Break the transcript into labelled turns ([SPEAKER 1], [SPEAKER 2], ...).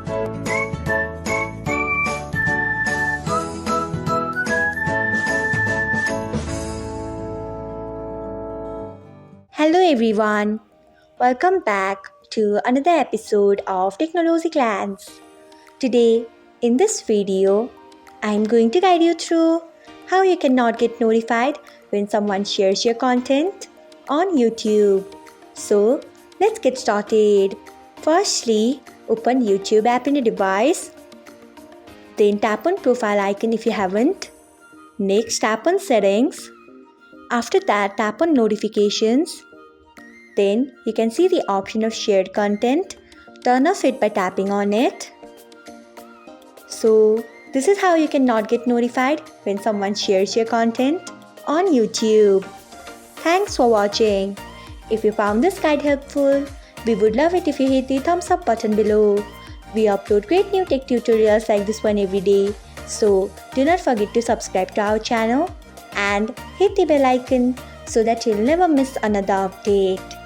[SPEAKER 1] Hello everyone, welcome back to another episode of Technologyglance. Today, in this video, I am going to guide you through how you cannot get notified when someone shares your content on YouTube. So, let's get started. Firstly, open YouTube app in a device. Then tap on profile icon if you haven't. Next, tap on settings. After that, tap on notifications. Then you can see the option of shared content. Turn off it by tapping on it. So this is how you can not get notified when someone shares your content on YouTube. Thanks for watching. If you found this guide helpful, we would love it if you hit the thumbs up button below. We upload great new tech tutorials like this one every day. So do not forget to subscribe to our channel and hit the bell icon so that you'll never miss another update.